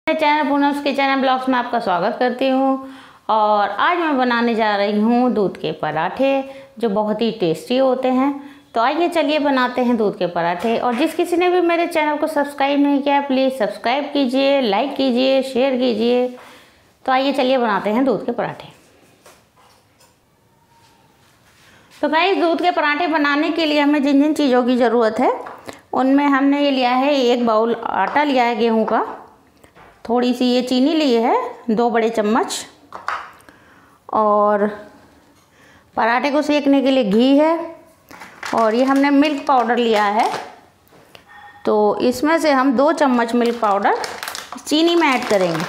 मेरे channel Poonam's kitchen and blogs में आपका स्वागत करती हूँ। और आज मैं बनाने जा रही हूँ दूध के पराठे जो बहुत ही टेस्टी होते हैं। तो आइए चलिए बनाते हैं दूध के पराठे। और जिस किसी ने भी मेरे चैनल को सब्सक्राइब नहीं किया है प्लीज़ सब्सक्राइब कीजिए, लाइक कीजिए, शेयर कीजिए। तो आइए चलिए बनाते हैं दूध के पराठे। तो गाइस दूध के पराठे बनाने के लिए हमें जिन जिन चीज़ों की ज़रूरत है उनमें हमने ये लिया है, 1 बाउल आटा लिया है गेहूँ का, थोड़ी सी ये चीनी ली है 2 बड़े चम्मच, और पराठे को सेकने के लिए घी है, और ये हमने मिल्क पाउडर लिया है। तो इसमें से हम 2 चम्मच मिल्क पाउडर चीनी में ऐड करेंगे।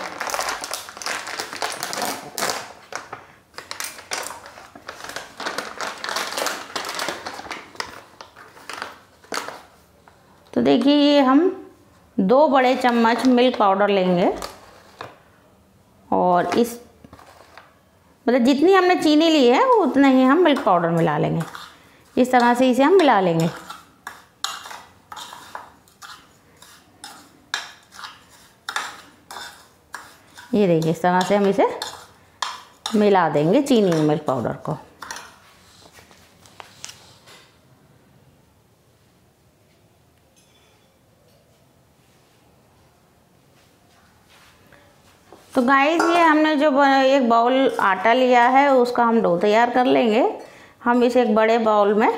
तो देखिए ये हम 2 बड़े चम्मच मिल्क पाउडर लेंगे, और इस मतलब जितनी हमने चीनी ली है उतना ही हम मिल्क पाउडर मिला लेंगे। इस तरह से इसे हम मिला लेंगे। ये देखिए इस तरह से हम इसे मिला देंगे चीनी मिल्क पाउडर को। तो गाइस ये हमने जो 1 बाउल आटा लिया है उसका हम डो तैयार कर लेंगे। हम इसे एक बड़े बाउल में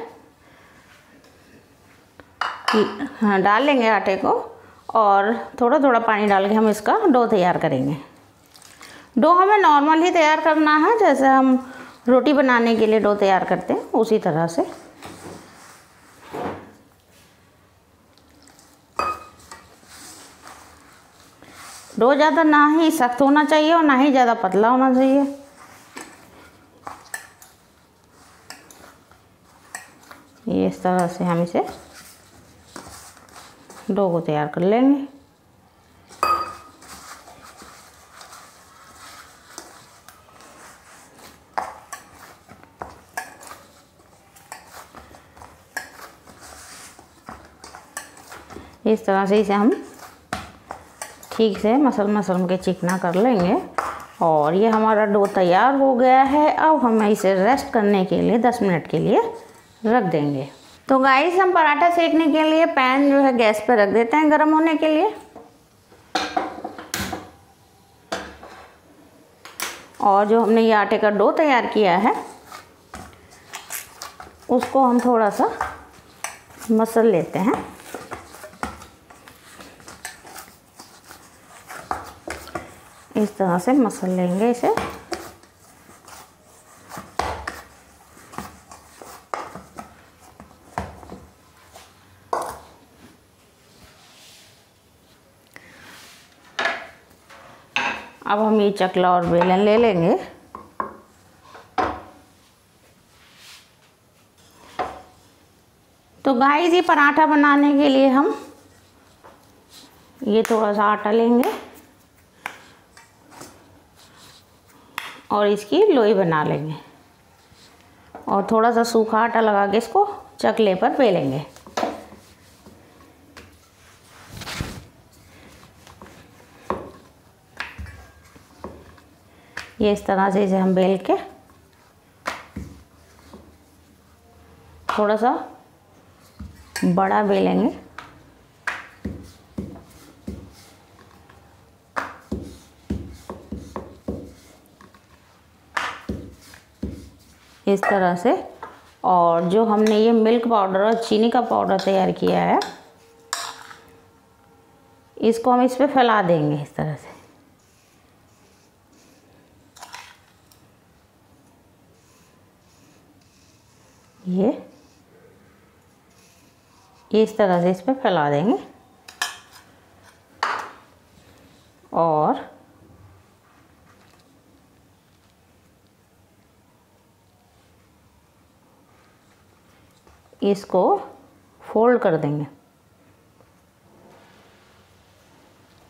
डाल लेंगे आटे को, और थोड़ा थोड़ा पानी डाल के हम इसका डो तैयार करेंगे। डो हमें नॉर्मल ही तैयार करना है, जैसे हम रोटी बनाने के लिए डो तैयार करते हैं उसी तरह से। डो ज़्यादा ना ही सख्त होना चाहिए और ना ही ज़्यादा पतला होना चाहिए। ये इस तरह से हम इसे डो को तैयार कर लेंगे। इस तरह से इसे हम ठीक से मसल के चिकना कर लेंगे। और ये हमारा डो तैयार हो गया है। अब हम इसे रेस्ट करने के लिए 10 मिनट के लिए रख देंगे। तो गाइस हम पराठा सेकने के लिए पैन जो है गैस पर रख देते हैं गर्म होने के लिए। और जो हमने ये आटे का डो तैयार किया है उसको हम थोड़ा सा मसल लेते हैं। इस तरह से मसल लेंगे इसे। अब हम ये चकला और बेलन ले लेंगे। तो गाइस ये पराठा बनाने के लिए हम ये थोड़ा सा आटा लेंगे और इसकी लोई बना लेंगे, और थोड़ा सा सूखा आटा लगा के इसको चकले पर बेलेंगे। ये इस तरह से इसे हम बेल के थोड़ा सा बड़ा बेलेंगे। इस तरह से। और जो हमने ये मिल्क पाउडर और चीनी का पाउडर तैयार किया है इसको हम इस पे फैला देंगे इस तरह से। ये इस तरह से इस पे फैला देंगे। और इसको फोल्ड कर देंगे।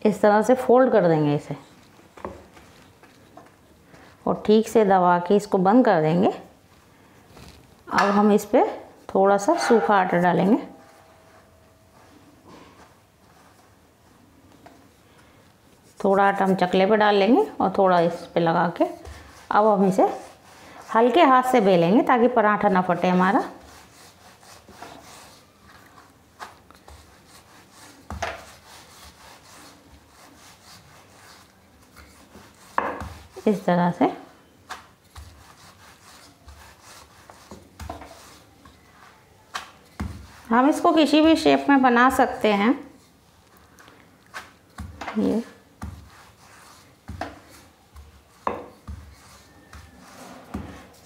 इस तरह से फोल्ड कर देंगे इसे, और ठीक से दबा के इसको बंद कर देंगे। अब हम इस पे थोड़ा सा सूखा आटा डालेंगे। थोड़ा आटा हम चकले पे डाल लेंगे और थोड़ा इस पे लगा के अब हम इसे हल्के हाथ से बेलेंगे ताकि पराठा ना फटे हमारा। इस तरह से हम इसको किसी भी शेप में बना सकते हैं। ये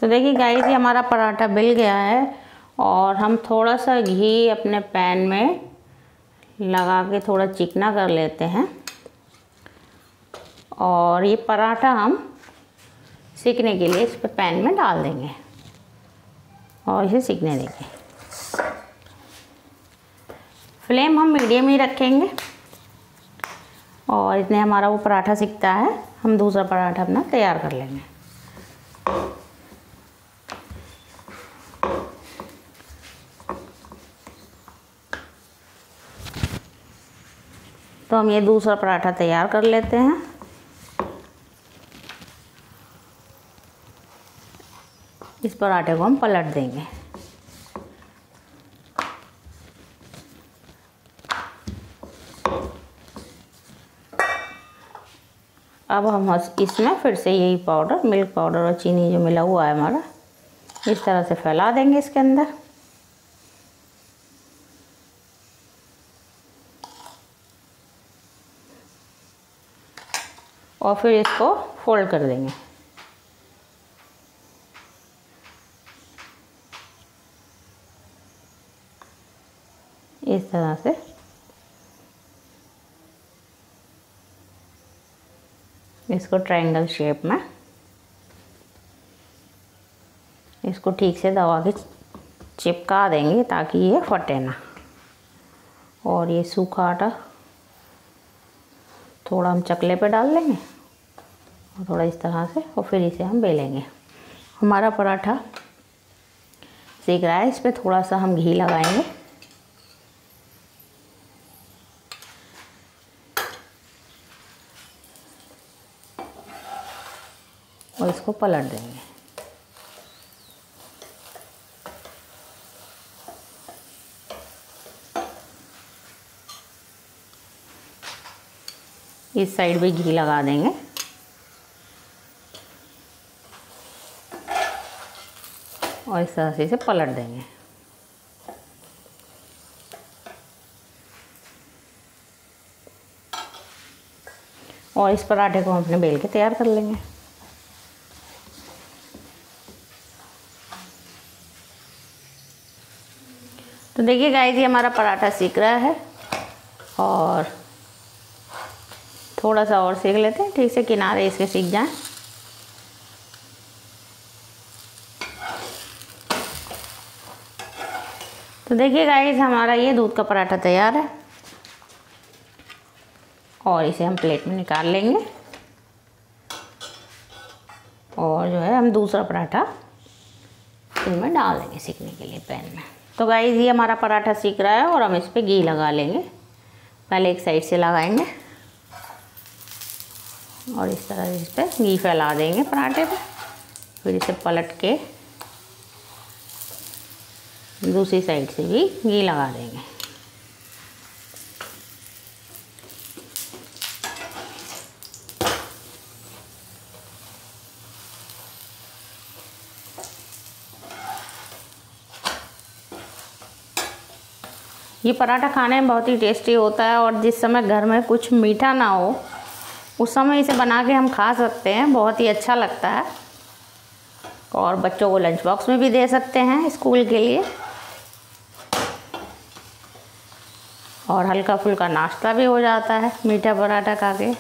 तो देखिए गाइस, ये हमारा पराठा बिल गया है और हम थोड़ा सा घी अपने पैन में लगा के थोड़ा चिकना कर लेते हैं और ये पराठा हम सीखने के लिए इस पे पैन में डाल देंगे और इसे सीखने देंगे। फ्लेम हम मीडियम ही रखेंगे और इतने हमारा वो पराठा सिकता है, हम दूसरा पराठा अपना तैयार कर लेंगे। तो हम ये दूसरा पराठा तैयार कर लेते हैं। इस पराठे को हम पलट देंगे। अब हम इसमें फिर से यही पाउडर, मिल्क पाउडर और चीनी जो मिला हुआ है हमारा, इस तरह से फैला देंगे इसके अंदर। और फिर इसको फोल्ड कर देंगे। इस तरह से इसको ट्रायंगल शेप में इसको ठीक से दबा के चिपका देंगे ताकि ये फटे ना। और ये सूखा आटा थोड़ा हम चकले पे डाल लेंगे और थोड़ा इस तरह से, और फिर इसे हम बेलेंगे। हमारा पराठा सेक रहा है, इस पर थोड़ा सा हम घी लगाएंगे और इसको पलट देंगे। इस साइड भी घी लगा देंगे और इस तरह से इसे पलट देंगे। और इस पराठे को हम अपने बेल के तैयार कर लेंगे। तो देखिए गाइस, ये हमारा पराठा सीख रहा है और थोड़ा सा और सेक लेते हैं, ठीक से किनारे इसके सीख जाएं। तो देखिए गाइस, हमारा ये दूध का पराठा तैयार है और इसे हम प्लेट में निकाल लेंगे और जो है हम दूसरा पराठा इनमें डाल देंगे सीखने के लिए पैन में। तो गाइस, ये हमारा पराठा सीख रहा है और हम इस पर घी लगा लेंगे। पहले एक साइड से लगाएंगे और इस तरह इस पर घी फैला देंगे पराठे पे, फिर इसे पलट के दूसरी साइड से भी घी लगा देंगे। ये पराठा खाने में बहुत ही टेस्टी होता है और जिस समय घर में कुछ मीठा ना हो उस समय इसे बना के हम खा सकते हैं, बहुत ही अच्छा लगता है। और बच्चों को लंच बॉक्स में भी दे सकते हैं स्कूल के लिए, और हल्का फुल्का नाश्ता भी हो जाता है मीठा पराठा खा के।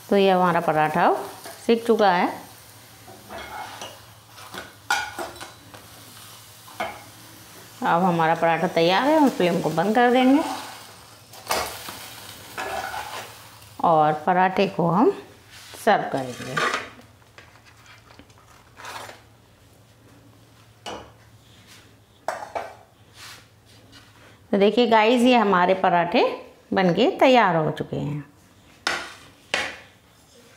तो ये हमारा पराठा सीख चुका है। अब हमारा पराठा तैयार है, हम फ्लेम को बंद कर देंगे और पराठे को हम सर्व करेंगे। तो देखिए गाइस, ये हमारे पराठे बनके तैयार हो चुके हैं।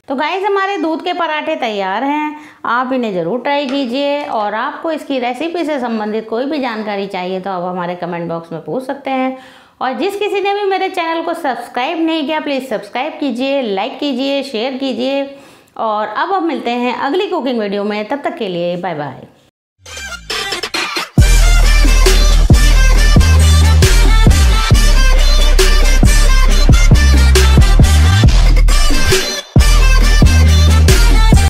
तो गाइस, हमारे दूध के पराठे तैयार हैं। आप इन्हें ज़रूर ट्राई कीजिए, और आपको इसकी रेसिपी से संबंधित कोई भी जानकारी चाहिए तो आप हमारे कमेंट बॉक्स में पूछ सकते हैं। और जिस किसी ने भी मेरे चैनल को सब्सक्राइब नहीं किया, प्लीज़ सब्सक्राइब कीजिए, लाइक कीजिए, शेयर कीजिए। और अब हम मिलते हैं अगली कुकिंग वीडियो में। तब तक के लिए बाय बाय।